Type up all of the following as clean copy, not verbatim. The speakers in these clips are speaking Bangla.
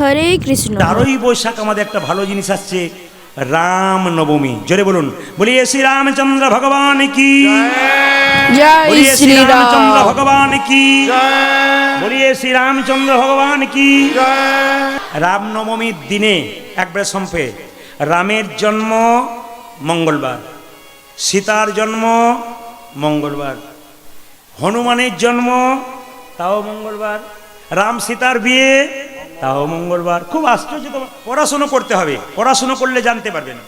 হরে কৃষ্ণ। 13ই বৈশাখ আমাদের একটা ভালো জিনিস আসছে, রাম নবমী। জোরে বলুন, বলিয়ে শ্রী রামচন্দ্র ভগবান কি, জয় বলিয়ে শ্রী শ্রী রামচন্দ্র রাম। ভগবান কি, বলিয়ে শ্রী রামচন্দ্র ভগবান কি। রামনবমীর দিনে একবার সম্পে রামের জন্ম মঙ্গলবার, সীতার জন্ম মঙ্গলবার, হনুমানের জন্ম তাও মঙ্গলবার, রাম সীতার বিয়ে তাও মঙ্গলবার। খুব আশ্চর্য। তো পড়াশুনো করতে হবে, পড়াশুনো করলে জানতে পারবেন।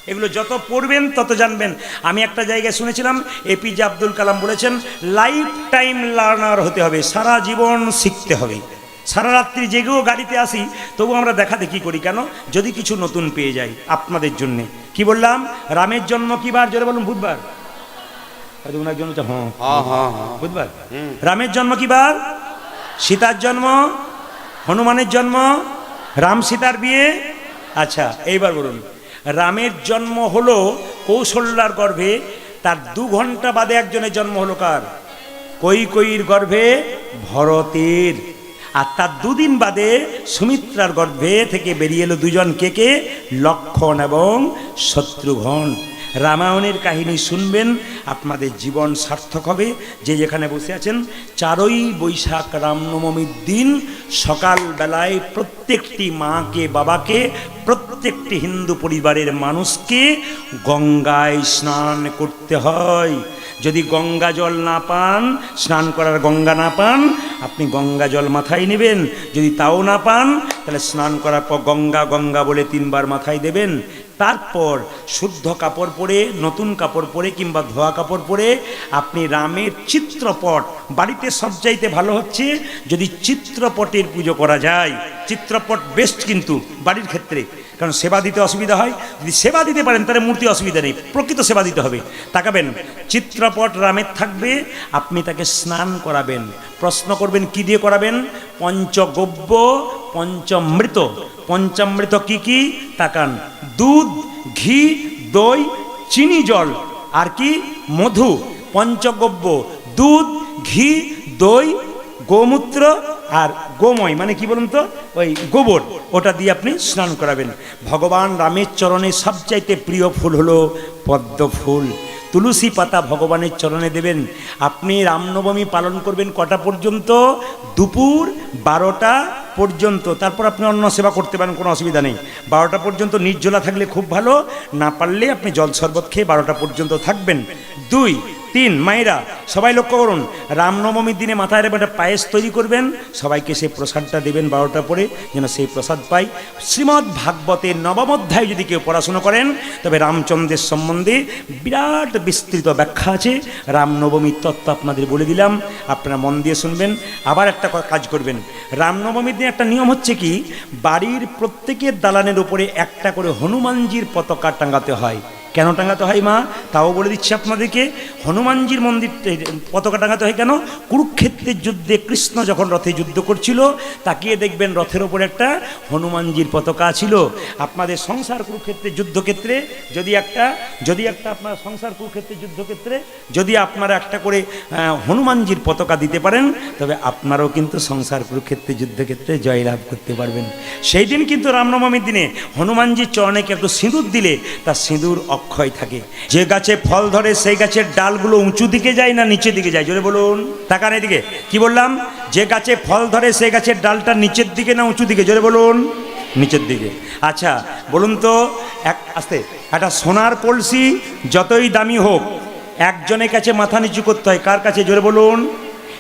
এগুলো যত পড়বেন তত জানবেন। আমি একটা জায়গায় শুনেছিলাম, এপিজে আব্দুল কালাম বলেছেন, লাইফ টাইম লার্নার হতে হবে, সারা জীবন শিখতে হবে। সারা রাত্রি জেগেও গাড়িতে আসি, তবু আমরা দেখা দেখি করি কেন, যদি কিছু নতুন পেয়ে যাই আপনাদের জন্যে। কি বললাম, রামের জন্ম কি বার? জোরে বলুন, বুধবার। ওনার জন্য বুধবার। রামের জন্ম কি বার? সীতার জন্ম, হনুমানের জন্ম, রাম সীতার বিয়ে। আচ্ছা, এইবার বলুন, রামের জন্ম হলো কৌশল্যার গর্ভে, তার 2 ঘন্টা বাদে একজনের জন্ম হলো কার? কৈকেয়ীর গর্ভে ভরতের। আর তার 2 দিন বাদে সুমিত্রার গর্ভে থেকে বেরিয়ে এলো 2 জন, কে? লক্ষ্মণ এবং শত্রুঘ্ন। রামায়ণের কাহিনী শুনবেন, আপনাদের জীবন সার্থক হবে। যে যেখানে বসে আছেন, 4ই বৈশাখ রামনবমীর দিন সকালবেলায় প্রত্যেকটি মাকে, বাবাকে, প্রত্যেকটি হিন্দু পরিবারের মানুষকে গঙ্গায় স্নান করতে হয়। যদি গঙ্গা জল না পান, স্নান করার গঙ্গা না পান, আপনি গঙ্গা জল মাথায় নেবেন। যদি তাও না পান, তাহলে স্নান করার পর গঙ্গা গঙ্গা বলে 3 বার মাথায় দেবেন। তারপর শুদ্ধ কাপড় পরে, নতুন কাপড় পরে কিংবা ধোয়া কাপড় পরে আপনি রামের চিত্রপট, বাড়িতে সবচাইতে ভালো হচ্ছে যদি চিত্রপটের পুজো করা যায়। চিত্রপট বেস্ট কিন্তু বাড়ির ক্ষেত্রে, কারণ সেবা দিতে অসুবিধা হয়। যদি সেবা দিতে পারেন তাহলে মূর্তি অসুবিধা নেই, প্রকৃত সেবা দিতে হবে। তাকাবেন, চিত্রপট রামের থাকবে, আপনি তাকে স্নান করাবেন। প্রশ্ন করবেন কি দিয়ে করাবেন? পঞ্চগব্য, পঞ্চামৃত। পঞ্চামৃত কি কি? তাকান, দুধ, ঘি, দই, চিনি জল, আর কি? মধু। পঞ্চগব্য, দুধ, ঘি, দই, গোমূত্র আর গোময়, মানে কি বলুন তো, ওই গোবর, ওটা দিয়ে আপনি স্নান করাবেন। ভগবান রামের চরণে সবচাইতে প্রিয় ফুল হলো পদ্ম ফুল। তুলসী পাতা ভগবানের চরণে দেবেন। আপনি রামনবমী পালন করবেন কটা পর্যন্ত? দুপুর 12টা পর্যন্ত। তারপর আপনি অন্য সেবা করতে পারেন, কোনো অসুবিধা নেই। 12টা পর্যন্ত নির্জলা থাকলে খুব ভালো, না পারলে আপনি জল শরবত খেয়ে 12টা পর্যন্ত থাকবেন। 2, 3, মায়েরা সবাই লক্ষ্য করুন, রামনবমীর দিনে মাথায় একটা পায়েস তৈরি করবেন, সবাইকে সেই প্রসাদটা দেবেন 12টা পরে, যেন সেই প্রসাদ পাই। শ্রীমদ্ ভাগবতের 9ম অধ্যায় যদি কেউ পড়াশুনো করেন, তবে রামচন্দ্রের সম্বন্ধে বিরাট বিস্তৃত ব্যাখ্যা আছে। রামনবমীর তত্ত্ব আপনাদের বলে দিলাম, আপনারা মন দিয়ে শুনবেন। আবার একটা কাজ করবেন, রামনবমীর দিনে একটা নিয়ম হচ্ছে কি, বাড়ির প্রত্যেকের দালানের উপরে একটা করে হনুমানজির পতাকা টাঙাতে হয়। কেন টাঙাতে হয় মা? তাও বলে দিচ্ছি আপনাদেরকে। হনুমানজির মন্দির পতাকা টাঙাতে হয় কেন? কুরুক্ষেত্রের যুদ্ধে কৃষ্ণ যখন রথে যুদ্ধ করছিল, তাকিয়ে দেখবেন রথের ওপর একটা হনুমানজির পতাকা ছিল। আপনাদের সংসার কুরুক্ষেত্রের যুদ্ধক্ষেত্রে যদি একটা আপনার সংসার কুরুক্ষেত্রের যুদ্ধক্ষেত্রে যদি আপনারা একটা করে হনুমানজির পতাকা দিতে পারেন, তবে আপনারাও কিন্তু সংসার কুরুক্ষেত্রের যুদ্ধক্ষেত্রে জয়লাভ করতে পারবেন। সেই দিন কিন্তু রামনবমীর দিনে হনুমানজির চরণে একটু সিঁদুর দিলে তার সিঁদুর অক্ষয় থাকে। যে গাছে ফল ধরে সেই গাছের ডালগুলো উঁচু দিকে যায় না নিচের দিকে যায়? জোরে বলুন, তাকান এদিকে। কি বললাম? যে গাছে ফল ধরে সেই গাছের ডালটা নিচের দিকে না উঁচু দিকে? জোরে বলুন, নিচের দিকে। আচ্ছা বলুন তো, আস্তে, একটা সোনার কলসি যতই দামি হোক একজনের কাছে মাথা নিচু করতে হয়। কার কাছে? জোরে বলুন,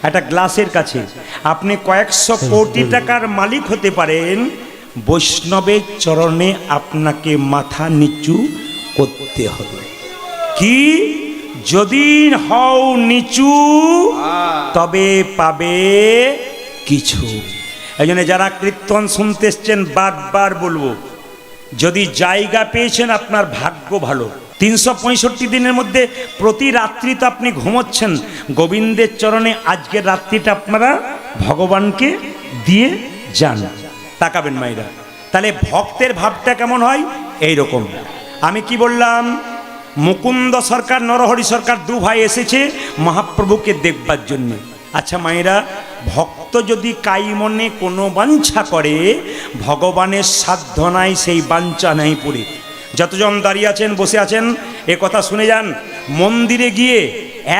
একটা গ্লাসের কাছে। আপনি কয়েকশো কোটি টাকার মালিক হতে পারেন, বৈষ্ণবের চরণে আপনাকে মাথা নিচু করতে হবে। কি? যদি হও নিচু তবে পাবে কিছু। এই জন্য যারা কীর্তন শুনতে এসছেন, বারবার বলবো, যদি জায়গা পেয়েছেন আপনার ভাগ্য ভালো। 365 দিনের মধ্যে প্রতি রাত্রি তো আপনি ঘুমোচ্ছেন, গোবিন্দের চরণে আজকের রাত্রিটা আপনারা ভগবানকে দিয়ে যান। তাকাবেন মায়েরা, তাহলে ভক্তের ভাবটা কেমন হয়? এই রকম। আমি কি বললাম? মুকুন্দ সরকার, নরহরি সরকার 2 ভাই এসেছে মহাপ্রভুকে দেখবার জন্য। আচ্ছা মায়েরা, ভক্ত যদি কাই মনে কোনো বাঞ্ছা করে, ভগবানের সাধ্য নাই সেই বাঞ্ছা নাই পুরে। যতজন দাঁড়িয়ে আছেন, বসে আছেন, এ কথা শুনে যান। মন্দিরে গিয়ে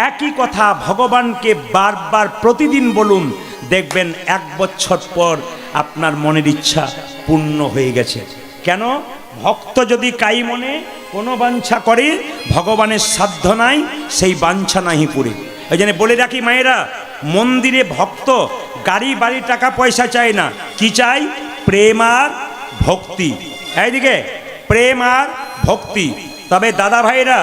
একই কথা ভগবানকে বারবার প্রতিদিন বলুন, দেখবেন 1 বছর পর আপনার মনের ইচ্ছা পূর্ণ হয়ে গেছে। কেন? ভক্ত যদি কাই মনে কোনো বাঞ্ছা করে, ভগবানের সাধ্য নাই সেই বাঞ্ছা নাহি পুরে। এই জন্য বলে রাখি মায়েরা, মন্দিরে ভক্ত গাড়ি বাড়ি টাকা পয়সা চায় না, কি চাই? প্রেম আর ভক্তি। এইদিকে প্রেম আর ভক্তি। তবে দাদা ভাইরা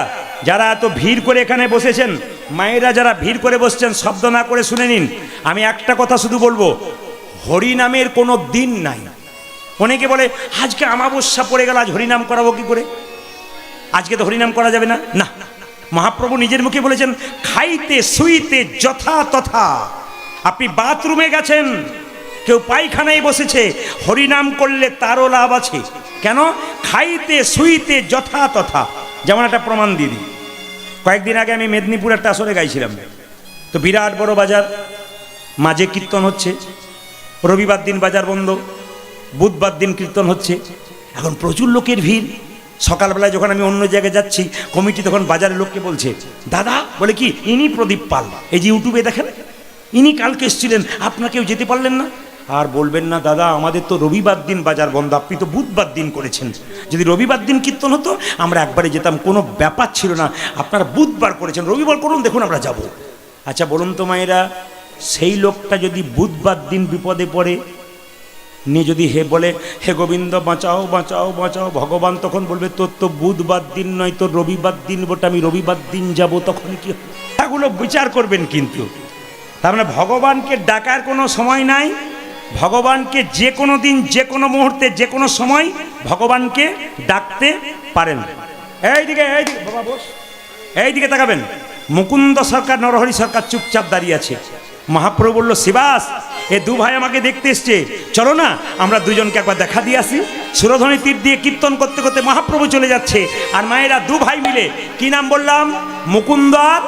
যারা এত ভিড় করে এখানে বসেছেন, মায়েরা যারা ভিড় করে বসছেন, শব্দ না করে শুনে নিন। আমি একটা কথা শুধু বলবো, হরিনামের কোনো দিন নাই। অনেকে বলে আজকে অমাবস্যা পড়ে গেল, আজ হরিনাম করাবো কি করে? আজকে তো হরিনাম করা যাবে না। না, মহাপ্রভু নিজের মুখে বলেছেন, খাইতে শুইতে যথা তথা। আপনি বাথরুমে গেছেন, কেউ পায়খানায় বসেছে, হরিনাম করলে তারও লাভ আছে। কেন? খাইতে শুইতে যথা তথা। যেমন একটা প্রমাণ দিয়ে দিই। কয়েকদিন আগে আমি মেদিনীপুর একটা আসরে গাইছিলাম, তো বিরাট বড় বাজার, মাঝে কীর্তন হচ্ছে। রবিবার দিন বাজার বন্ধ, বুধবার দিন কীর্তন হচ্ছে। এখন প্রচুর লোকের ভিড়। সকালবেলায় যখন আমি অন্য জায়গায় যাচ্ছি, কমিটি তখন বাজারের লোককে বলছে, দাদা, বলে কি, ইনি প্রদীপ পাল, এই যে ইউটিউবে দেখেন, ইনি কালকে এসেছিলেন, আপনাকেও যেতে পারলেন না? আর বলবেন না দাদা, আমাদের তো রবিবার দিন বাজার বন্ধ, আপনি তো বুধবার দিন করেছেন। যদি রবিবার দিন কীর্তন হতো আমরা একবারে যেতাম, কোনো ব্যাপার ছিল না। আপনারা বুধবার করেছেন, রবিবার করুন, দেখুন আমরা যাব। আচ্ছা বলুন তো মায়েরা, সেই লোকটা যদি বুধবার দিন বিপদে পড়ে, নিয়ে যদি হে বলে, হে গোবিন্দ বাঁচাও বাঁচাও বাঁচাও, ভগবান তখন বলবে, তোর তো বুধবার দিন নয়, তোর রবিবার দিন বটে, আমি রবিবার দিন যাব, তখন কি? এগুলো বিচার করবেন। কিন্তু তার মানে ভগবানকে ডাকার কোনো সময় নাই। ভগবানকে যে কোনো দিন, যে কোনো মুহূর্তে, যে কোনো সময় ভগবানকে ডাকতে পারেন। এইদিকে এইদিকে বাবা বস, এইদিকে তাকাবেন। মুকুন্দ সরকার, নরহরি সরকার চুপচাপ দাঁড়িয়ে আছে। মহাপ্রভু বলল, শিবাস, এ দু ভাই আমাকে দেখতে এসছে, চলো না আমরা দুজনকে একবার দেখা দিয়ে আসি। সুরধ্বনি তীর দিয়ে কীর্তন করতে করতে মহাপ্রভু চলে যাচ্ছে, আর মায়েরা দু ভাই মিলে, কি নাম বললাম? মুকুন্দ আর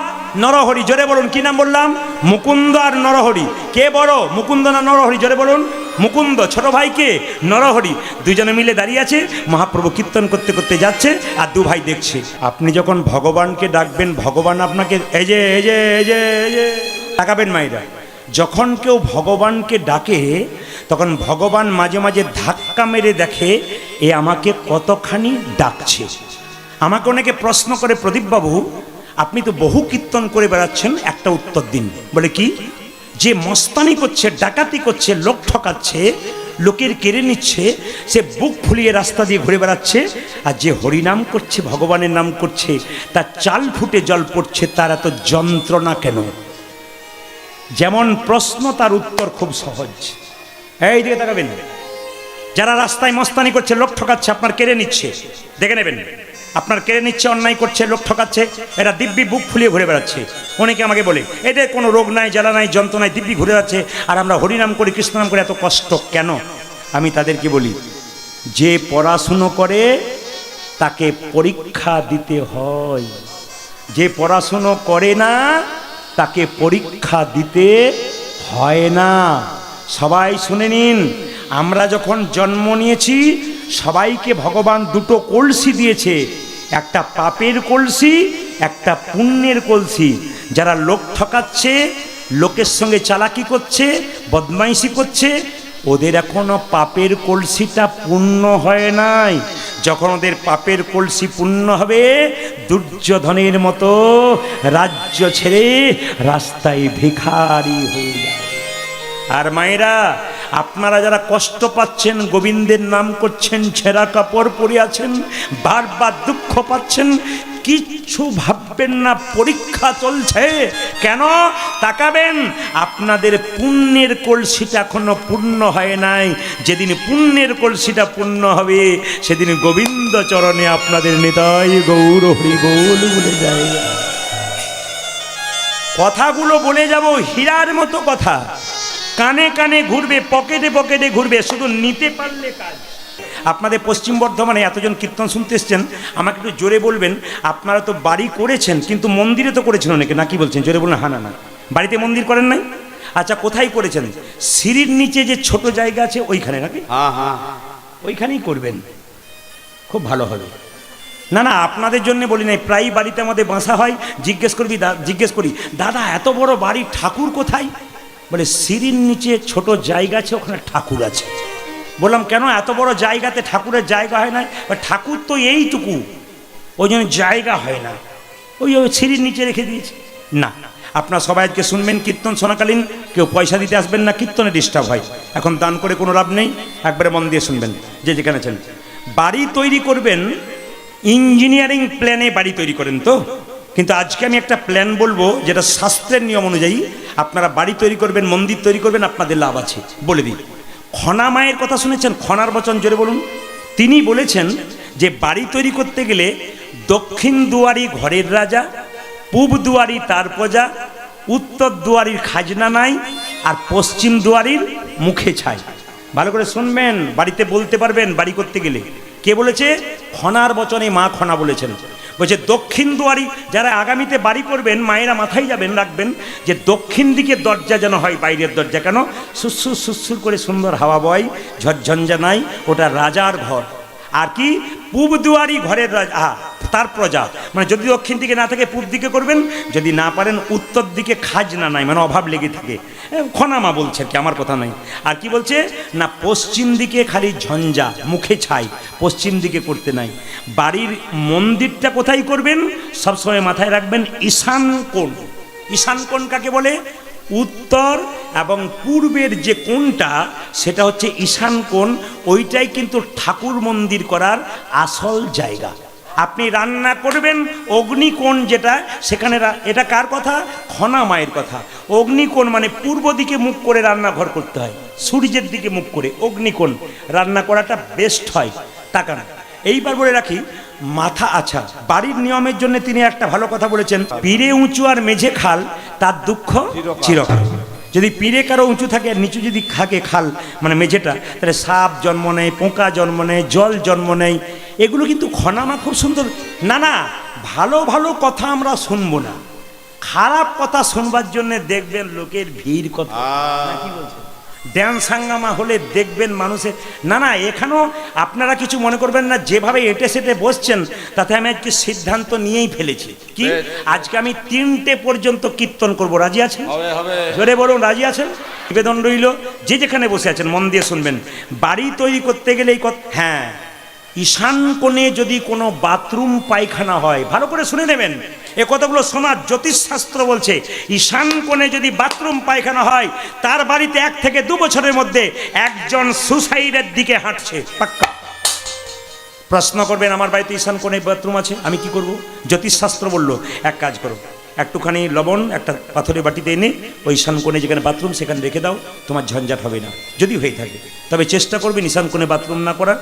নরহরি। জোরে বলুন, কি নাম বললাম? মুকুন্দ আর নরহরি। কে বড়, মুকুন্দ না নরহরি? জোরে বলুন। মুকুন্দ। ছোট ভাইকে নরহরি। দুজনে মিলে দাঁড়িয়ে আছে, মহাপ্রভু কীর্তন করতে করতে যাচ্ছে, আর দু ভাই দেখছে। আপনি যখন ভগবানকে ডাকবেন, ভগবান আপনাকে এই যে এই যে এই যে এই যে তাকাবেন মায়েরা। যখন কেউ ভগবানকে ডাকে, তখন ভগবান মাঝে মাঝে ধাক্কা মেরে দেখে, এ আমাকে কতখানি ডাকছে। আমাকে অনেকে প্রশ্ন করে, প্রদীপবাবু আপনি তো বহু কীর্তন করে বেড়াচ্ছেন, একটা উত্তর দিন। বলে কি? যে মস্তানি করছে, ডাকাতি করছে, লোক ঠকাচ্ছে, লোকের কেড়ে নিচ্ছে, সে বুক ফুলিয়ে রাস্তা দিয়ে ঘুরে বেড়াচ্ছে, আর যে হরিনাম করছে, ভগবানের নাম করছে, তার চাল ফুটে জল পড়ছে, তার এত যন্ত্রণা কেন? যেমন প্রশ্ন তার উত্তর খুব সহজ। এই দিকে তাকাবেন। যারা রাস্তায় মস্তানি করছে, লোক ঠকাচ্ছে, আপনার কেড়ে নিচ্ছে, দেখে নেবেন, আপনার কেড়ে নিচ্ছে, অন্যায় করছে, লোক ঠকাচ্ছে, এরা দিব্যি বুক ফুলিয়ে ঘুরে বেড়াচ্ছে। অনেকে আমাকে বলে, এদের কোনো রোগ নাই, জ্বালা নাই, যন্ত্রণায় দিব্যি ঘুরে যাচ্ছে, আর আমরা হরিনাম করি, কৃষ্ণনাম করি, এত কষ্ট কেন? আমি তাদেরকে বলি, যে পড়াশুনো করে তাকে পরীক্ষা দিতে হয়, যে পড়াশুনো করে না তাকে পরীক্ষা দিতে হয় না। সবাই শুনে নিন, আমরা যখন জন্ম নিয়েছি, সবাইকে ভগবান দুটো কলসি দিয়েছে, একটা পাপের কলসি, একটা পুণ্যের কলসি। যারা লোক ঠকাচ্ছে, লোকের সঙ্গে চালাকি করছে, বদমাইশি করছে, ওদের এখনো পাপের কলসিটা পূর্ণ হয় নাই। যখন ওদের পাপের কলসি পূর্ণ হবে, দুর্যোধনের মতো রাজ্য ছেড়ে রাস্তায় ভিখারি হয়ে যায়। আর মায়েরা, আপনারা যারা কষ্ট পাচ্ছেন, গোবিন্দের নাম করছেন, ছেঁড়া কাপড় পরে আছেন, বারবার দুঃখ পাচ্ছেন, কিচ্ছু ভাববেন না, পরীক্ষা চলছে। কেন? তাকাবেন, আপনাদের পুণ্যের কলসিটা এখনো পূর্ণ হয় নাই। যেদিন পুণ্যের কলসিটা পূর্ণ হবে, সেদিন গোবিন্দ চরণে আপনাদের নিতাই গৌর হরি বল বলে যায়। কথাগুলো বলে যাব হীরার মতো কথা, কানে কানে ঘুরবে, পকেটে পকেটে ঘুরবে, শুধু নিতে পারলে কাজ। আপনাদের পশ্চিম বর্ধমানে এতজন কীর্তন শুনতে এসছেন, আমাকে একটু জোরে বলবেন, আপনারা তো বাড়ি করেছেন, কিন্তু মন্দিরে তো করেছেন অনেকে, না কি বলছেন? জোরে বলুন। হ্যাঁ না না, বাড়িতে মন্দির করেন নাই? আচ্ছা কোথায় করেছেন? সিঁড়ির নিচে যে ছোট জায়গা আছে ওইখানে নাকি? হ্যাঁ হ্যাঁ ওইখানেই করবেন, খুব ভালো হবে। না না, আপনাদের জন্য বলি নাই, প্রায় বাড়িতে আমাদের বাসা হয়, জিজ্ঞেস করি দাদা এত বড় বাড়ি ঠাকুর কোথায়? বলে সিঁড়ির নিচে ছোট জায়গা আছে, ওখানে ঠাকুর আছে। বললাম কেন এত বড় জায়গাতে ঠাকুরের জায়গা হয় না? ঠাকুর তো এইটুকু, ওই জন্য জায়গা হয় না, ওই সিঁড়ির নিচে রেখে দিয়েছে। না, আপনার সবাই আজকে শুনবেন, কীর্তন শোনাকালীন কেউ পয়সা দিতে আসবেন না, কীর্তনে ডিস্টার্ব হয়। এখন দান করে কোনো লাভ নেই, একবারে মন দিয়ে শুনবেন যে যেখানে আছেন। বাড়ি তৈরি করবেন, ইঞ্জিনিয়ারিং প্ল্যানে বাড়ি তৈরি করেন তো, কিন্তু আজকে আমি একটা প্ল্যান বলবো যেটা শাস্ত্রের নিয়ম অনুযায়ী আপনারা বাড়ি তৈরি করবেন, মন্দির তৈরি করবেন, আপনাদের লাভ আছে। বলে দিই, খনা মায়ের কথা শুনেছেন? খনার বচন জোরে বলুন। তিনি বলেছেন যে বাড়ি তৈরি করতে গেলে দক্ষিণ দুয়ারি ঘরের রাজা, পূব দুয়ারি তার প্রজা, উত্তর দুয়ারির খাজনা নাই, আর পশ্চিম দুয়ারির মুখে ছাই। ভালো করে শুনবেন, বাড়িতে বলতে পারবেন বাড়ি করতে গেলে। কে বলেছে? খনার বচনে মা খনা বলেছেন। বলছে দক্ষিণ দুয়ারি, যারা আগামীতে বাড়ি করবেন মায়েরা মাথায় যাবেন, রাখবেন যে দক্ষিণ দিকে দরজা যেন হয় বাইরের দরজা। কেন? সুসুর সুসুর করে সুন্দর হাওয়া বয়, ঝরঝঞ্ঝা নাই, ওটা রাজার ঘর। আর কি? পূব দুয়ারি ঘরের রাজা তার প্রজা, মানে যদি দক্ষিণ দিকে না থাকে পূব দিকে করবেন, যদি না পারেন উত্তর দিকে খাজনা নাই, মানে অভাব লেগে থাকে। খনামা বলছে কি, আমার কথা নাই। আর কি বলছে না, পশ্চিম দিকে খালি ঝঞ্ঝা, মুখে ছাই, পশ্চিম দিকে করতে নাই। বাড়ির মন্দিরটা কোথায় করবেন? সবসময় মাথায় রাখবেন ঈশান কোণ। ঈশান কোণ কাকে বলে? উত্তর এবং পূর্বের যে কোণটা সেটা হচ্ছে ঈশান কোণ। ওইটাই কিন্তু ঠাকুর মন্দির করার আসল জায়গা। আপনি রান্না করবেন অগ্নিকোণ যেটা, সেখানে এটা কার কথা? খনা মায়ের কথা। অগ্নিকোণ মানে পূর্ব দিকে মুখ করে রান্নাঘর করতে হয়, সূর্যের দিকে মুখ করে অগ্নিকোণ রান্না করাটা বেস্ট হয়, টাকা না। এইবার বলে রাখি মাথা, আচ্ছা বাড়ির নিয়মের জন্য তিনি একটা ভালো কথা বলেছেন, পীরে উঁচু আর মেঝে খাল, তার দুঃখ চিরকাল। যদি পীরে কারো উঁচু থাকে আর নিচু যদি থাকে খাল মানে মেঝেটা, তাহলে সাপ জন্ম নেয়, পোকা জন্ম নেয়, জল জন্ম নেয়। এগুলো কিন্তু খনামা খুব সুন্দর। না না, ভালো ভালো কথা আমরা শুনবো না, খারাপ কথা শুনবার জন্য দেখবেন লোকের ভিড় কথা। কি বলছেন? ড্যান্স হাঙ্গামা হলে দেখবেন মানুষের। না না, এখানেও আপনারা কিছু মনে করবেন না, যেভাবে এটে সেটে বসছেন তাতে আমি আজকে সিদ্ধান্ত নিয়েই ফেলেছি। কি? আজকে আমি 3টে পর্যন্ত কীর্তন করব। রাজি আছেন? জোরে বলুন, রাজি আছেন? নিবেদন রইল, যে যেখানে বসে আছেন মন দিয়ে শুনবেন। বাড়ি তৈরি করতে গেলে এই কথা, হ্যাঁ, ঈশান কোণে যদি কোনো বাথরুম পায়খানা হয়, ভালো করে শুনে নেবেন এ কথাগুলো শোনার। জ্যোতিষশাস্ত্র বলছে ঈশান কোণে যদি বাথরুম পায়খানা হয়, তার বাড়িতে 1 থেকে 2 বছরের মধ্যে একজন সুসাইডের দিকে হাঁটছে, পাক্কা। প্রশ্ন করবেন আমার বাড়িতে ঈশান কোণে বাথরুম আছে, আমি কি করব? জ্যোতিষশাস্ত্র বললো এক কাজ করো, একটুখানি লবণ একটা পাথরের বাটিতে এনে ওই ঈশান কোণে যেখানে বাথরুম সেখানে রেখে দাও, তোমার ঝঞ্ঝাট হবে না যদি হয়ে থাকে। তবে চেষ্টা করবেন ঈশান কোণে বাথরুম না করার।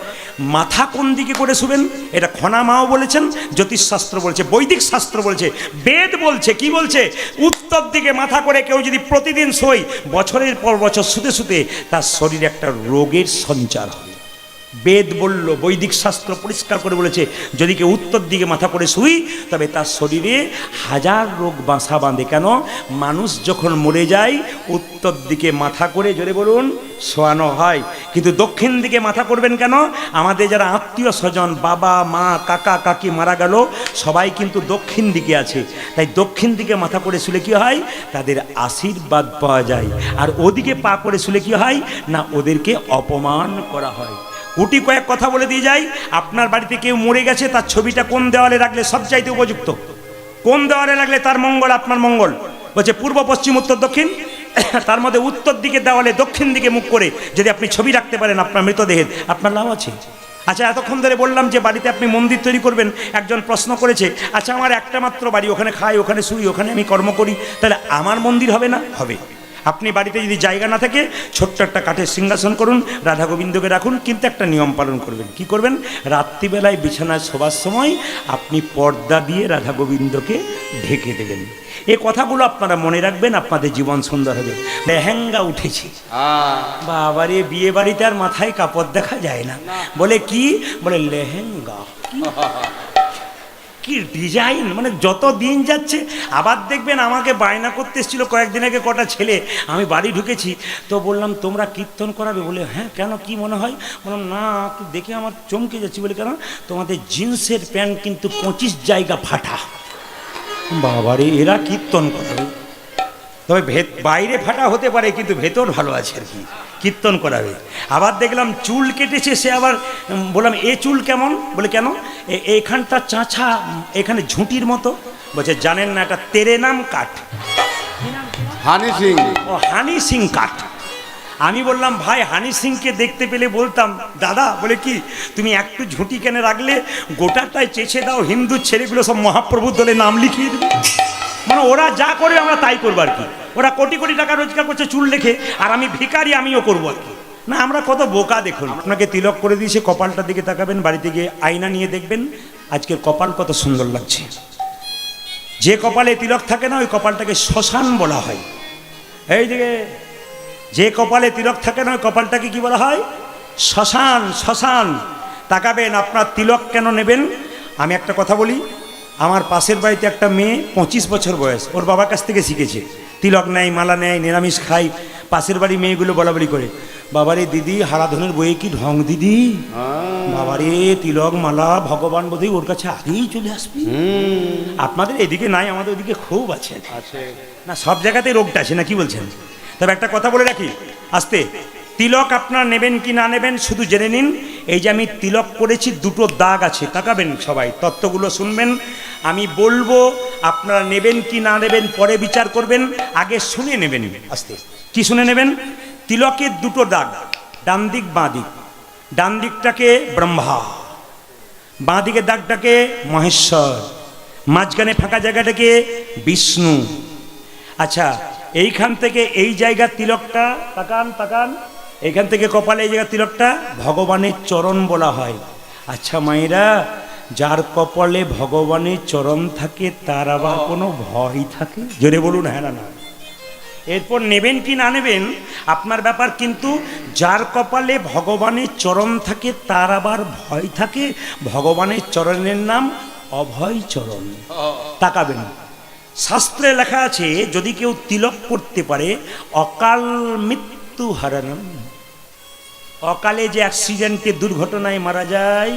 মাথা কোন দিকে করে শুবেন, এটা খনা মাও বলেছেন, জ্যোতিষশাস্ত্র বলছে, বৈদিক শাস্ত্র বলছে, বেদ বলছে। কি বলছে? উত্তর দিকে মাথা করে কেউ যদি প্রতিদিন শোয়, বছরের পর বছর শুতে শুতে তার শরীরে একটা রোগের সঞ্চার হবে। বেদ বলল, বৈদিক শাস্ত্র পরিষ্কার করে বলেছে, যদি কেউ উত্তর দিকে মাথা করে শুই তবে তার শরীরে 1000 রোগ বাসা বাঁধে। কেন? মানুষ যখন মরে যায় উত্তর দিকে মাথা করে, জোরে বলুন, শোয়ানো হয়। কিন্তু দক্ষিণ দিকে মাথা করবেন কেন? আমাদের যারা আত্মীয় স্বজন, বাবা মা কাকা কাকি মারা গেল, সবাই কিন্তু দক্ষিণ দিকে আছে। তাই দক্ষিণ দিকে মাথা করে শুলে কি হয়? তাদের আশীর্বাদ পাওয়া যায়। আর ওদিকে পা করে শুলে কি হয় না, ওদেরকে অপমান করা হয়। গুটি কয়েক কথা বলে দিয়ে যাই, আপনার বাড়িতে কেউ মরে গেছে, তার ছবিটা কোন দেওয়ালে রাখলে সবচাইতে উপযুক্ত? কোন দেওয়ালে রাখলে তার মঙ্গল, আপনার মঙ্গল? বলছে পূর্ব পশ্চিম উত্তর দক্ষিণ। তার মধ্যে উত্তর দিকে দেওয়ালে দক্ষিণ দিকে মুখ করে যদি আপনি ছবি রাখতে পারেন আপনার মৃতদেহের, আপনার লাভ আছে। আচ্ছা, এতক্ষণ ধরে বললাম যে বাড়িতে আপনি মন্দির তৈরি করবেন। একজন প্রশ্ন করেছে, আচ্ছা আমার একটা মাত্র বাড়ি, ওখানে খাই, ওখানে শুই, ওখানে আমি কর্ম করি, তাহলে আমার মন্দির হবে না? হবে। আপনি বাড়িতে যদি জায়গা না থাকে, ছোট্ট একটা কাঠের সিংহাসন করুন, রাধা গোবিন্দকে রাখুন, কিন্তু একটা নিয়ম পালন করবেন। কি করবেন? রাত্রিবেলায় বিছানায় শোবার সময় আপনি পর্দা দিয়ে রাধা গোবিন্দকে ঢেকে দেবেন। এই কথাগুলো আপনারা মনে রাখবেন, আপনাদের জীবন সুন্দর হবে। লেহেঙ্গা উঠেছে, বাবারে বিয়ে বাড়িতে আর মাথায় কাপড় দেখা যায় না। বলে কি? বলে লেহেঙ্গা। কি ডিজাইন, মানে যত দিন যাচ্ছে আবার দেখবেন আমাকে বায়না করতে এসেছিলো কয়েকদিন আগে কটা ছেলে, আমি বাড়ি ঢুকেছি তো বললাম তোমরা কীর্তন করাবে, বলে হ্যাঁ কেন কি মনে হয়, বললাম না একটু দেখে আমার চমকে যাচ্ছি, বলে কেন, তোমাদের জিন্সের প্যান্ট কিন্তু 25 জায়গা ফাটা। বাবারে এরা কীর্তন করাবে, তবে বাইরে ফাটা হতে পারে কিন্তু ভেতর ভালো আছে আর কি, কীর্তন করাবে। আবার দেখলাম চুল কেটেছে, সে আবার বললাম এ চুল কেমন, বলে কেন, এখানটা চাঁচা এখানে ঝুঁটির মতো, বলছে জানেন না এটা তেরে নাম কাঠ, হানি সিং। ও হানি সিং কাঠ। আমি বললাম ভাই হানি সিংকে দেখতে পেলে বলতাম দাদা, বলে কি তুমি একটু ঝুঁটি কেনে রাখলে গোটাটাই চেঁচে দাও, হিন্দু ছেলেগুলো সব মহাপ্রভুর দলে নাম লিখিয়ে দেবে। মানে ওরা যা করে আমরা তাই করবো আর কি, ওরা কোটি কোটি টাকা রোজগার করছে চুল রেখে, আর আমি ভিখারি, আমিও করবো আর কি। না আমরা কত বোকা দেখুন, আপনাকে তিলক করে দিয়েছে, কপালটার দিকে তাকাবেন, বাড়িতে গিয়ে আয়না নিয়ে দেখবেন আজকের কপাল কত সুন্দর লাগছে। যে কপালে তিলক থাকে না ওই কপালটাকে শ্মশান বলা হয়। এই দিকে যে কপালে তিলক থাকে না ওই কপালটাকে কি বলা হয়, শ্মশান। শ্মশান তাকাবেন। আপনার তিলক কেন নেবেন, আমি একটা কথা বলি, আমার পাশের বাড়িতে একটা মেয়ে 25 বছর বয়স, ওর বাবার কাছ থেকে শিখেছে, তিলক নেয়, মালা নেয়, নিরামিষ খায়। পাশের বাড়ি মেয়েগুলো বলাবলি করে, বাবারে দিদি হারাধনের বইয়ে কি ঢং দিদি, বাবারে তিলক মালা ভগবান বোধহয় ওর কাছে আগেই চলে আসবে। আপনাদের এদিকে নাই, আমাদের ওদিকে খুব আছে না, সব জায়গাতেই রোগটা আছে না, কি বলছেন? তবে একটা কথা বলে রাখি আস্তে, তিলক আপনার নেবেন কি না নেবেন শুধু জেনে নিন। এই যে আমি তিলক করেছি, দুটো দাগ আছে, তাকাবেন সবাই, তত্ত্বগুলো শুনবেন, আমি বলবো আপনারা নেবেন কি না নেবেন পরে বিচার করবেন, আগে শুনে নেবেন। আস্তে কি শুনে নেবেন, তিলকের দুটো দাগ, ডান দিক বাঁ দিক, ডান দিকটাকে ব্রহ্মা, বাঁ দিকের দাগটাকে মহেশ্বর, মাঝখানে ফাঁকা জায়গাটাকে বিষ্ণু। আচ্ছা এইখান থেকে এই জায়গার তিলকটা তাকান তাকান, এইখান থেকে কপালে এই জায়গার তিলকটা ভগবানের চরণ বলা হয়। আচ্ছা মায়েরা, যার কপালে ভগবানের চরণ থাকে তার আবার কোনো ভয় থাকে? জোরে বলুন হ্যাঁ না না। এরপর নেবেন কি না নেবেন আপনার ব্যাপার, কিন্তু যার কপালে ভগবানের চরণ থাকে তার আবার ভয় থাকে। ভগবানের চরণের নাম অভয় চরণ। তাকাবেন, শাস্ত্রে লেখা আছে যদি কেউ তিলক করতে পারে অকাল মৃত্যু হারানো, অকালে যে অ্যাক্সিডেন্টে দুর্ঘটনায় মারা যায়,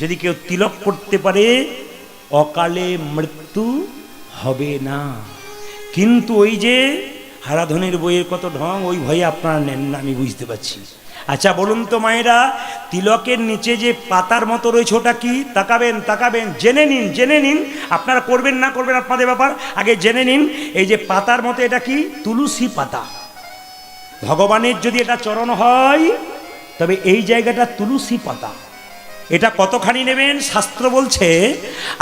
যদি কেউ তিলক করতে পারে অকালে মৃত্যু হবে না। কিন্তু ওই যে হারাধনের বইয়ের কত ঢং, ওই ভয়ে আপনারা নেন না, আমি বুঝতে পারছি। আচ্ছা বলুন তো মায়েরা, তিলকের নিচে যে পাতার মতো রয়েছে ওটা কি? তাকাবেন তাকাবেন, জেনে নিন জেনে নিন, আপনারা করবেন না করবেন আপনাদের ব্যাপার, আগে জেনে নিন। এই যে পাতার মতো এটা কি? তুলসী পাতা। ভগবানের যদি এটা চরণ হয় তবে এই জায়গাটা তুলসী পাতা। এটা কতখানি নেবেন? শাস্ত্র বলছে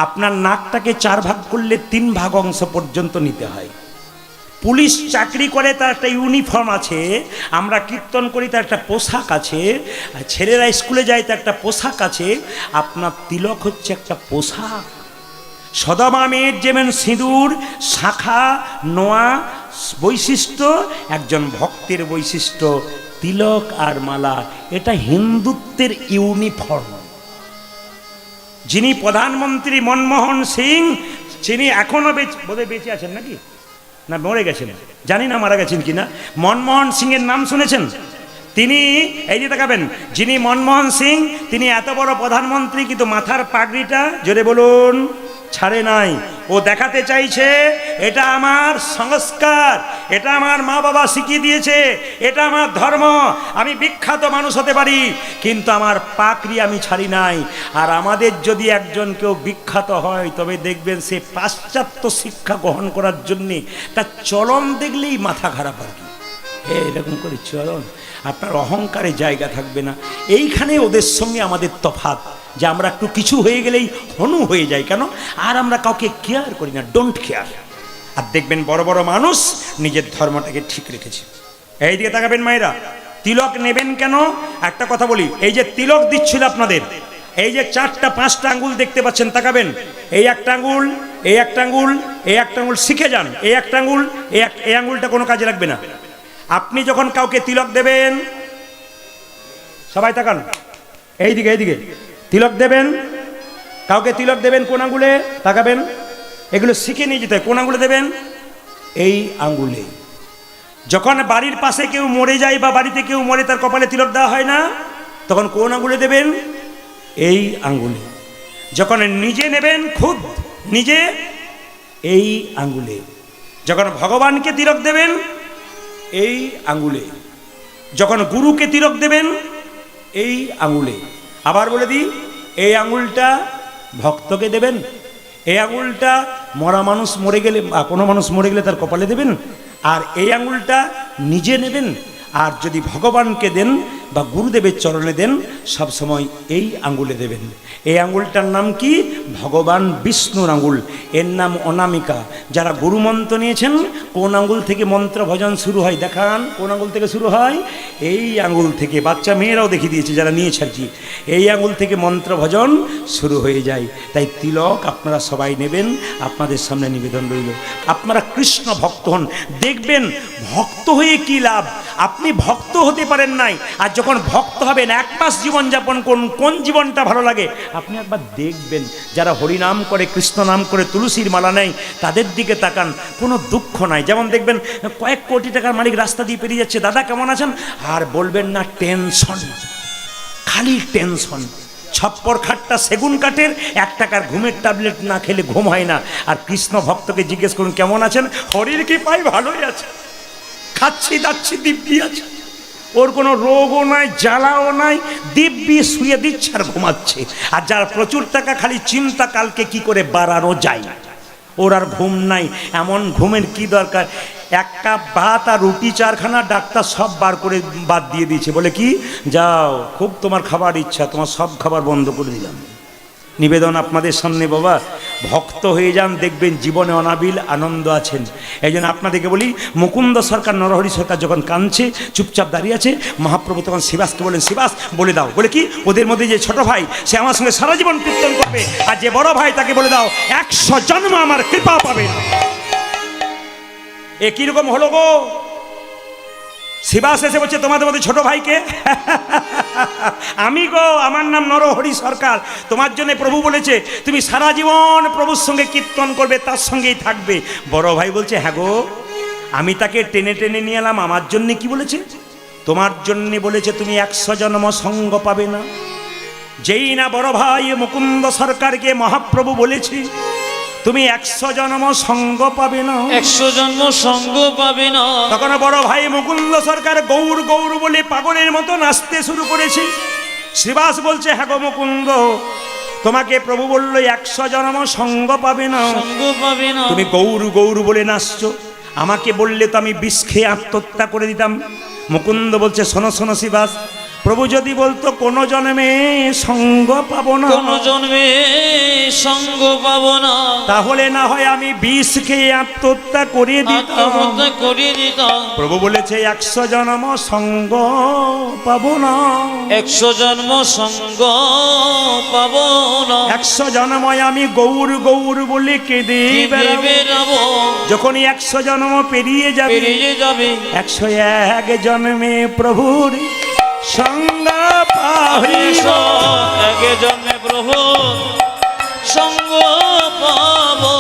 আপনার নাকটাকে 4 ভাগ করলে 3 ভাগ অংশ পর্যন্ত নিতে হয়। পুলিশ চাকরি করে তার একটা ইউনিফর্ম আছে, আমরা কীর্তন করি তার একটা পোশাক আছে, ছেলেরা স্কুলে যায় তার একটা পোশাক আছে। আপনার তিলক হচ্ছে একটা পোশাক। সদামামের যেমন সিঁদুর, শাখা, নোয়া বৈশিষ্ট্য, একজন ভক্তের বৈশিষ্ট্য তিলক আর মালা। এটা হিন্দুত্বের ইউনিফর্ম। যিনি প্রধানমন্ত্রী মনমোহন সিং, তিনি এখনো বোধহয় বেঁচে আছেন নাকি না মরে গেছেন জানি না, মারা গেছেন কিনা। মনমোহন সিং এর নাম শুনেছেন? তিনি এই যে তাকাবেন, যিনি মনমোহন সিং তিনি এত বড় প্রধানমন্ত্রী কিন্তু মাথার পাগড়িটা জোরে বলুন ছাড়ে নাই। ও দেখাতে চাইছে এটা আমার সংস্কার, এটা আমার মা বাবা শিখিয়ে দিয়েছে, এটা আমার ধর্ম, আমি বিখ্যাত মানুষ হতে পারি কিন্তু আমার পাগড়ি আমি ছাড়ি নাই। আর আমাদের যদি একজন কেউ বিখ্যাত হয় তবে দেখবেন সে পাশ্চাত্য শিক্ষা গ্রহণ করার জন্যে তার চলন দেখলেই মাথা খারাপ আর কি, এরকম করে চলন, আপনার অহংকারে জায়গা থাকবে না। এইখানে ওদের সঙ্গে আমাদের তফাৎ, যে আমরা একটু কিছু হয়ে গেলেই হনু হয়ে যাই কেন, আর আমরা কাউকে কেয়ার করি না, ডোন্ট কেয়ার। আর দেখবেন বড় বড় মানুষ নিজের ধর্মটাকে ঠিক রেখেছে। এই দিকে তাকাবেন মায়েরা, তিলক নেবেন কেন একটা কথা বলি। এই যে তিলক দিচ্ছিল আপনাদের, এই যে 4টা 5টা আঙ্গুল দেখতে পাচ্ছেন, তাকাবেন, এই একটা আঙ্গুল, এই একটা আঙ্গুল, এই একটা আঙ্গুল শিখে যান, এই একটা আঙ্গুল, এই আঙ্গুলটা কোনো কাজে লাগবে না। আপনি যখন কাউকে তিলক দেবেন, সবাই তাকান এইদিকে এইদিকে, তিলক দেবেন কাউকে তিলক দেবেন কোন আঙ্গুলে, তাকাবেন, এগুলো শিখে নিয়ে যেতে হয়। কোন আঙ্গুলে দেবেন? এই আঙ্গুলে। যখন বাড়ির পাশে কেউ মরে যায় বা বাড়িতে কেউ মরে তার কপালে তিলক দেওয়া হয় না, তখন কোন আঙ্গুলে দেবেন? এই আঙ্গুলে। যখন নিজে নেবেন খুদ নিজে, এই আঙ্গুলে। যখন ভগবানকে তিলক দেবেন, এই আঙ্গুলে। যখন গুরুকে তিলক দেবেন, এই আঙ্গুলে। আবার বলে দিই, এই আঙ্গুলটা ভক্তকে দেবেন, এই আঙ্গুলটা মরা মানুষ মরে গেলে বা কোনো মানুষ মরে গেলে তার কপালে দেবেন, আর এই আঙ্গুলটা নিজে নেবেন। আর যদি ভগবানকে দেন বা গুরুদেবের চরণে দেন, সবসময় এই আঙ্গুলে দেবেন। এই আঙ্গুলটার নাম কি? ভগবান বিষ্ণুর আঙ্গুল। এর নাম অনামিকা। যারা গুরু মন্ত্র নিয়েছেন, কোন আঙ্গুল থেকে মন্ত্র ভজন শুরু হয় দেখান? কোন আঙ্গুল থেকে শুরু হয়? এই আঙ্গুল থেকে। বাচ্চা মেয়েরাও দেখিয়ে দিয়েছে যারা নিয়েছে আর কি। এই আঙ্গুল থেকে মন্ত্র ভজন শুরু হয়ে যায়। তাই তিলক আপনারা সবাই নেবেন, আপনাদের সামনে নিবেদন রইল। আপনারা কৃষ্ণ ভক্ত হন, দেখবেন ভক্ত হয়ে কি লাভ। আপনি ভক্ত হতে পারেন নাই, আর যখন ভক্ত হবেন 1 মাস জীবনযাপন করুন, কোন জীবনটা ভালো লাগে আপনি একবার দেখবেন। যারা হরিনাম করে, কৃষ্ণ নাম করে, তুলসীর মালা নেয়, তাদের দিকে তাকান, কোনো দুঃখ নাই। যেমন দেখবেন কয়েক কোটি টাকার মালিক রাস্তা দিয়ে পেরিয়ে যাচ্ছে, দাদা কেমন আছেন, আর বলবেন না টেনশন, খালি টেনশন। ছপ্পর খাটটা সেগুন কাঠের, 1 টাকার ঘুমের ট্যাবলেট না খেলে ঘুম হয় না। আর কৃষ্ণ ভক্তকে জিজ্ঞেস করুন কেমন আছেন, হরির কৃপায় ভালোই আছে, খাচ্ছি দাচ্ছি, দিব্যি আছে, ওর কোনো রোগও নাই, জ্বালাও নাই, দিব্যি শুয়ে দিচ্ছে আর ঘুমাচ্ছে। আর যার প্রচুর টাকা, খালি চিন্তা কালকে কি করে বাড়ানো যায়, ওর আর ঘুম নাই। এমন ঘুমের কি দরকার? 1 কাপ ভাত আর রুটি 4খানা ডাক্তার সব বার করে বাদ দিয়ে দিয়েছে, বলে কি যাও খুব তোমার খাবার ইচ্ছা, তোমার সব খাবার বন্ধ করে দিলাম। নিবেদন আপনাদের সামনে, বাবা ভক্ত হয়ে যান, দেখবেন জীবনে অনাবিল আনন্দ আছেন। এই জন্য আপনাদেরকে বলি, মুকুন্দ সরকার, নরহরি সরকার যখন কাঁদছে, চুপচাপ দাঁড়িয়ে আছে, মহাপ্রভু তখন শিবাসকে বলেন, শিবাস বলে দাও। বলে কি? ওদের মধ্যে যে ছোট ভাই, সে আমার সঙ্গে সারা জীবন কীর্তন করবে, আর যে বড় ভাই তাকে বলে দাও 100 জন্ম আমার কৃপা পাবে। এ কিরকম হলো গো? শিবাস এসে বলছে, তোমাদের মধ্যে ছোট ভাইকে? আমি গো, আমার নাম নরহরি সরকার। তোমার জন্য প্রভু বলেছে তুমি সারা জীবন প্রভুর সঙ্গে কীর্তন করবে, তার সঙ্গেই থাকবে। বড় ভাই বলছে, হ্যাঁ গো, আমি তাকে টেনে টেনে নিয়ে এলাম। আমার জন্য কি বলেছে? তোমার জন্য বলেছে তুমি 100 জন্ম সঙ্গ পাবে না। যেই না বড় ভাই মুকুন্দ সরকারকে মহাপ্রভু বলেছি তুমি 100 জন্ম সঙ্গ পাবে না, 100 জন্ম সঙ্গ পাবে না, তখন বড় ভাই মুকুন্দ সরকার গৌর গৌর বলে পাগলের মতো নাচতে শুরু করেছে। শ্রীবাস বলছে, হ্যাঁ গো মুকুন্দ, তোমাকে প্রভু বলল 100 জন্ম সঙ্গ পাবে না, সঙ্গ পাবে না, তুমি গৌর গৌর বলে নাচছো। আমাকে বললে তো আমি বিষ খেয়ে আত্মহত্যা করে দিতাম। মুকুন্দ বলছে, শোনো শোনো শ্রীবাস, প্রভু যদি বলতো কোনো জন্মে সঙ্গ পাবো না, কোনো জন্মে সঙ্গ পাবো না, তাহলে না হয় আমি বিষ খেয়ে আত্মহত্যা করে দিতাম। প্রভু বলেছে 100 জন্ম সঙ্গ পাবো না, 100 জন্ম সঙ্গ পাবো না, 100 জন্ময় আমি গৌর গৌর বলে কেঁদে বেড়াবো। যখনই 100 জন্ম পেরিয়ে যাবে 101 জন্মে প্রভুর সঙ্গ পাবে, আগে জন্মে প্রভু সঙ্গ পাবো।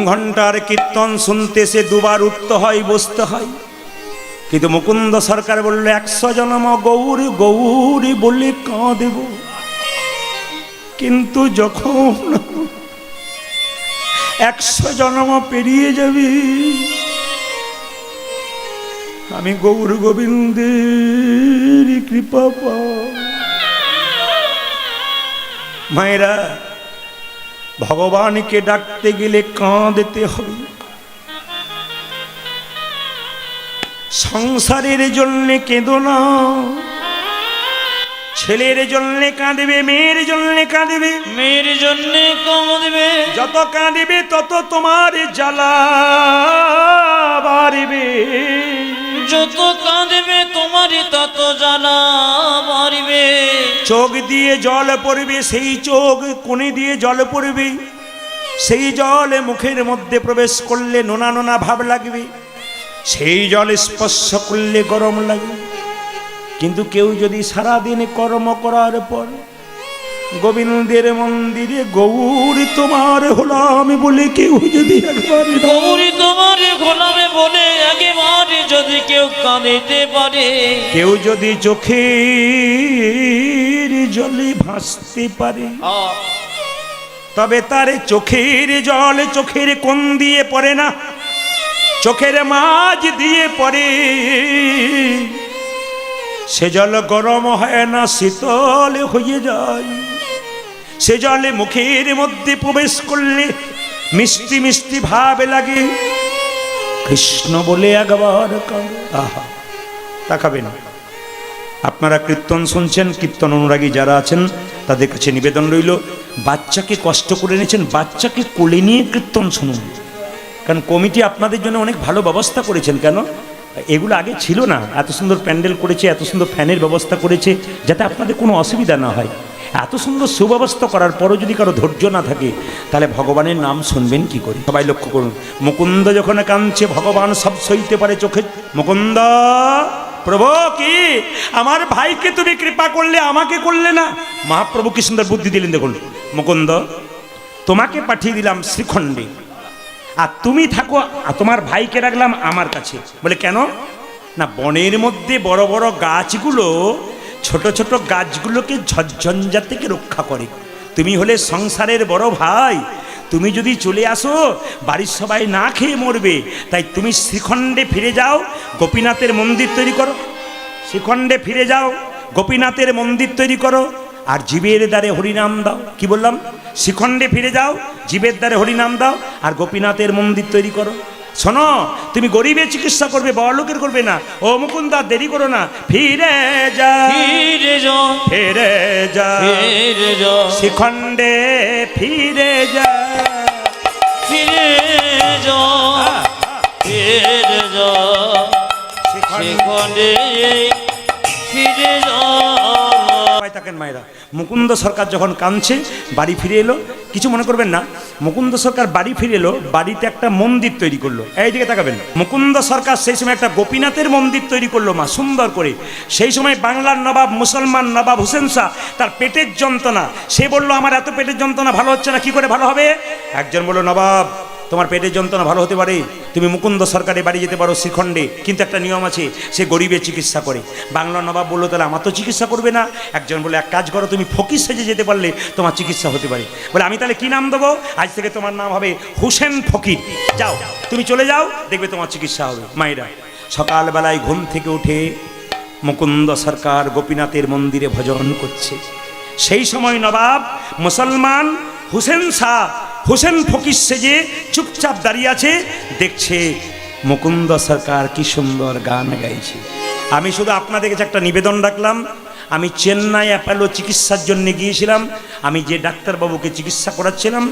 ঘন্টার কীর্তন শুনতে সে দুবার উঠতে হয়, বসতে হয়। কিন্তু মুকুন্দ সরকার বলল 100 জন্ম গৌর গৌরী বলে কাঁদেব। কিন্তু যখন 100 জন্ম পেরিয়ে যাবে আমি গৌর গোবিন্দের কৃপা পাব। মায়েরা, ভগবানকে ডাকতে গেলে কাঁদতে হবে। সংসারের জন্য কেঁদো না, ছেলের জন্য কাঁদবে, মেয়ের জন্য কাঁদবে, মেয়ের জন্য কাঁদবে, যত কাঁদবে তত তোমার জ্বালা বাড়বে, যত কাঁদবে তোমারই তত জ্বালা বাড়বে। চোখ দিয়ে জল পড়বে, সেই চোখ কোণে দিয়ে জল পড়বে, সেই জল মুখের মধ্যে প্রবেশ করলে নোনা নোনা ভাব লাগবে, সেই জল স্পর্শ করলে গরম লাগবে। কিন্তু কেউ যদি সারাদিন কর্ম করার পর গোবিন্দের মন্দিরে গৌরী তোমার হলাম বলে কেউ যদি একবার গৌরী তোমার গোলামে বলে একেবারে যদি কেউ কাঁদিতে পারে, কেউ যদি চোখের জলে ভাসতে পারে, তবে তার চোখের জল চোখের কোণ দিয়ে পড়ে না, চোখের মাঝ দিয়ে পড়ে। সে জল গরম হয় না, শীতল হয়ে যায়। সে জলে মুখের মধ্যে প্রবেশ করলে মিষ্টি মিষ্টি ভাব লাগে। কৃষ্ণ বলে একবার কাঁদে। আহা, তাকাবেন। আপনারা কীর্তন শুনছেন, কীর্তন অনুরাগী যারা আছেন তাদের কাছে নিবেদন রইল, বাচ্চাকে কষ্ট করে এনেছেন, বাচ্চাকে কোলে নিয়ে কীর্তন শুনুন। কারণ কমিটি আপনাদের জন্য অনেক ভালো ব্যবস্থা করেছেন। কেন এগুলো আগে ছিল না? এত সুন্দর প্যান্ডেল করেছে, এত সুন্দর ফ্যানের ব্যবস্থা করেছে, যাতে আপনাদের কোনো অসুবিধা না হয়। এত সুন্দর সুব্যবস্থা করার পরও যদি কারো ধৈর্য না থাকে, তাহলে ভগবানের নাম শুনবেন কি করে? সবাই লক্ষ্য করুন, মুকুন্দ যখন কাঁদছে, ভগবান সব সইতে পারে চোখে। মুকুন্দ, প্রভু কি আমার ভাইকে তুমি কৃপা করলে, আমাকে করলে না? মহাপ্রভু কি সুন্দর বুদ্ধি দিলেন দেখুন। মুকুন্দ, তোমাকে পাঠিয়ে দিলাম শ্রীখণ্ডে, আর তুমি থাকো, তোমার ভাইকে রাখলাম আমার কাছে। বলে কেন? না, বনের মধ্যে বড় বড় গাছগুলো ছোট ছোট গাছগুলোকে ঝঞ্ঝা থেকে রক্ষা করে। তুমি হলে সংসারের বড় ভাই, তুমি যদি চলে আসো বাড়ির সবাই না খেয়ে মরবে। তাই তুমি শ্রীখণ্ডে ফিরে যাও, গোপীনাথের মন্দির তৈরি করো। শ্রীখণ্ডে ফিরে যাও, গোপীনাথের মন্দির তৈরি করো, আর জীবের দ্বারে হরিনাম দাও। কি বললাম? শ্রীখণ্ডে ফিরে যাও, জীবের দ্বারে হরিনাম দাও, আর গোপীনাথের মন্দির তৈরি করো। শোনো, তুমি গরিবের চিকিৎসা করবে, বড়লোকের করবে না। ও মুকুন্দ, দেরি করো না, ফিরে যা, ফিরে যাও, ফিরে যা, ফিরে যাও, শ্রীখণ্ডে ফিরে যা, ফিরে যাও, ফিরে যাও, শ্রীখণ্ডে ফিরে যাও। থাকেন মায়েরা। মুকুন্দ সরকার যখন কাঁদছে, বাড়ি ফিরে এলো। কিছু মনে করবেন না, মুকুন্দ সরকার বাড়ি ফিরে এলো, বাড়িতে একটা মন্দির তৈরি করলো। এইদিকে তাকাবেন। মুকুন্দ সরকার সেই সময় একটা গোপীনাথের মন্দির তৈরি করলো মা, সুন্দর করে। সেই সময় বাংলার নবাব, মুসলমান নবাব হুসেন শাহ, তার পেটের যন্ত্রণা, সে বলল আমার এত পেটের যন্ত্রণা ভালো হচ্ছে না, কি করে ভালো হবে? একজন বলল, নবাব তোমার পেটের যন্ত্রণা ভালো হতে পারে, তুমি মুকুন্দ সরকারের বাড়ি যেতে পারো শ্রীখণ্ডে, কিন্তু একটা নিয়ম আছে, সে গরিবের চিকিৎসা করে। বাংলা নবাব বললো, তাহলে আমার তো চিকিৎসা করবে না। একজন বলে, এক কাজ করো, তুমি ফকির সেজে যেতে পারলে তোমার চিকিৎসা হতে পারে। বলে, আমি তাহলে কি নাম দেবো? আজ থেকে তোমার নাম হবে হুসেন ফকির। যাও, তুমি চলে যাও, দেখবে তোমার চিকিৎসা হবে। মায়েরা, সকালবেলায় ঘুম থেকে উঠে মুকুন্দ সরকার গোপীনাথের মন্দিরে ভজন করছে। সেই সময় নবাব মুসলমান হুসেন শাহ, হুসেন ফকির সেজে চুপচাপ দাঁড়িয়ে আছে, দেখছে মুকুন্দ সরকার কি সুন্দর গান গাইছে। আমি শুধু আপনাদের কাছে একটা নিবেদন রাখলাম, আমি চেন্নাই অ্যাপোলো চিকিৎসার জন্য গিয়েছিলাম। আমি যে ডাক্তারবাবুকে চিকিৎসা করাচ্ছিলাম,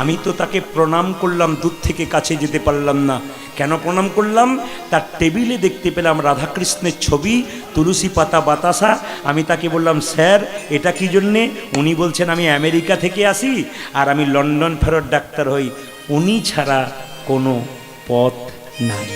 আমি তো তাকে প্রণাম করলাম, দূর থেকে কাছে যেতে পারলাম না। কেন প্রণাম করলাম? তার টেবিলে দেখতে পেলাম রাধাকৃষ্ণের ছবি, তুলসী পাতা, বাতাসা। আমি তাকে বললাম, স্যার এটা কি জন্যে? উনি বলছেন, আমি আমেরিকা থেকে আসি আর আমি লন্ডন ফেরত ডাক্তার হই, উনি ছাড়া কোনো পথ নাই।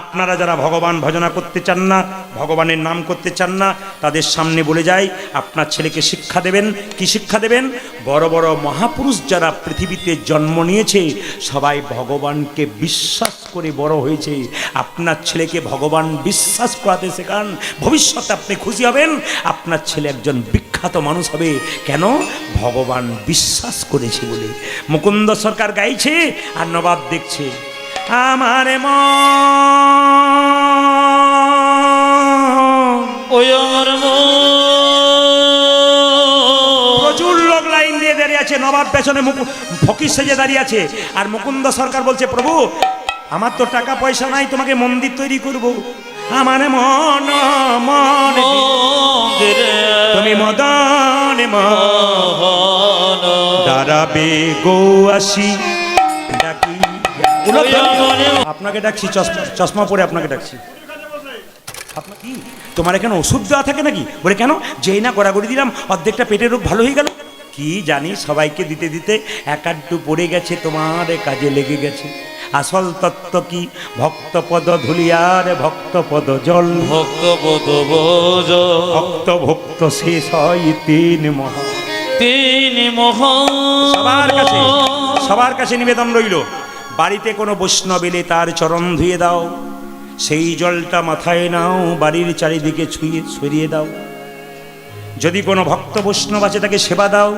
আপনারা যারা ভগবান ভজনা করতে চান না, ভগবানের নাম করতে চান না, তাদের সামনে বলে যাই, আপনার ছেলেকে শিক্ষা দেবেন। কি শিক্ষা দেবেন? বড় বড় মহাপুরুষ যারা পৃথিবীতে জন্ম নিয়েছে, সবাই ভগবানকে বিশ্বাস করে বড় হয়েছে। আপনার ছেলেকে ভগবান বিশ্বাস করাতে শেখান, ভবিষ্যতে আপনি খুশি হবেন। আপনার ছেলে একজন বিখ্যাত মানুষ হবে। কেন? ভগবান বিশ্বাস করেছে বলে। মুকুন্দ সরকার গাইছে আর নবাব দেখছে। আমার প্রচুর লোক লাইন দিয়ে দাঁড়িয়ে আছে, নবাব পেছনে ফকির সেজে দাঁড়িয়ে আছে। আর মুকুন্দ সরকার বলছে, প্রভু আমার তো টাকা পয়সা নাই, তোমাকে মন্দির তৈরি করব। আমার মন মন তুমি মদন দাঁড়াবে গো আসি ডাকি। আপনাকে ডাকছি, চশমা পরে আপনাকে ডাকছি। আপনার কি তোমার এখানে ওষুধ দেওয়া থাকে নাকি? বলে কেন? যেই না গড়াগড়ি দিলাম অর্ধেকটা পেটের রোগ ভালো হয়ে গেল। কি জানি, সবাইকে দিতে দিতে এক আধটু পড়ে গেছে, তোমার কাজে লেগে গেছে। আসল তত্ত্ব কি? ভক্তপদ ধুলিয়ার ভক্তপদ জল, ভক্তপদ ভোজ, ভক্ত ভক্ত শেষ হয় তিন মহা। তিনি মহান। সবার কাছে নিবেদন রইল, বাড়িতে কোনো বৈষ্ণব এলে তার চরণ ধুয়ে দাও, সেই জলটা মাথায় নাও, বাড়ির চারিদিকে ছড়িয়ে দাও। যদি কোনো ভক্ত বৈষ্ণব আছে তাকে সেবা দাও।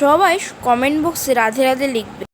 সবাই কমেন্ট বক্সে রাধে রাধে লিখবে।